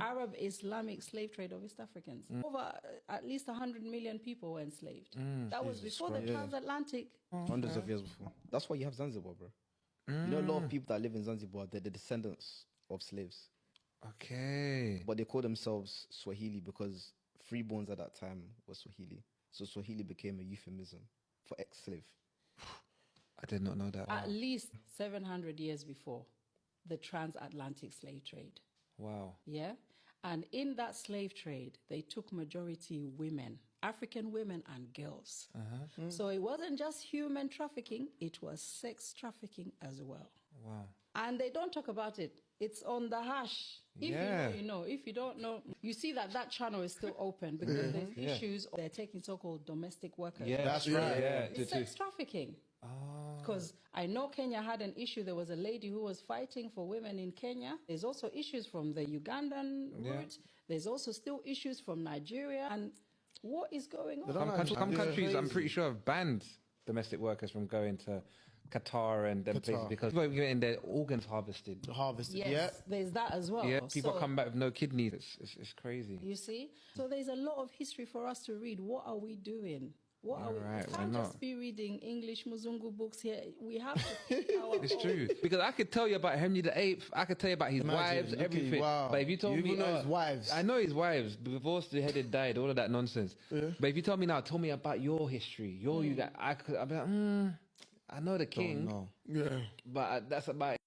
Arab Islamic slave trade of East Africans. Over at least 100 million people were enslaved. That was before the transatlantic. Hundreds of years before. That's why you have Zanzibar, bro. You know, a lot of people that live in Zanzibar, they're the descendants of slaves. Okay. But they call themselves Swahili because freeborns at that time were Swahili. So Swahili became a euphemism for ex-slave. I did not know that. At least 700 years before the transatlantic slave trade. Wow. Yeah. And in that slave trade, they took majority women, African women and girls. So it wasn't just human trafficking, it was sex trafficking as well. Wow. And they don't talk about it. It's on the hash. If you know, you know. If you don't know, you see that channel is still open because there's issues. They're taking so-called domestic workers. Yeah, That's right. Yeah. It's sex trafficking. Because I know Kenya had an issue. There was a lady who was fighting for women in Kenya. There's also issues from the Ugandan route. There's also still issues from Nigeria. And what is going on? Some countries, I'm pretty sure, have banned domestic workers from going to Qatar and them places because people are getting their organs harvested. Yes, there's that as well. Yeah, people come back with no kidneys. It's crazy. You see? So there's a lot of history for us to read. What are we doing? What are we? Right, We can't just be reading English Muzungu books here. We have to pick our It's true. Because I could tell you about Henry VIII. I could tell you about his wives, everything. Wow. But if you told You me... even know his wives. I know his wives. Divorced, the headed, died, all of that nonsense. But if you tell me now, tell me about your history. You got, I'd be like, I know the king. Yeah. But that's about it.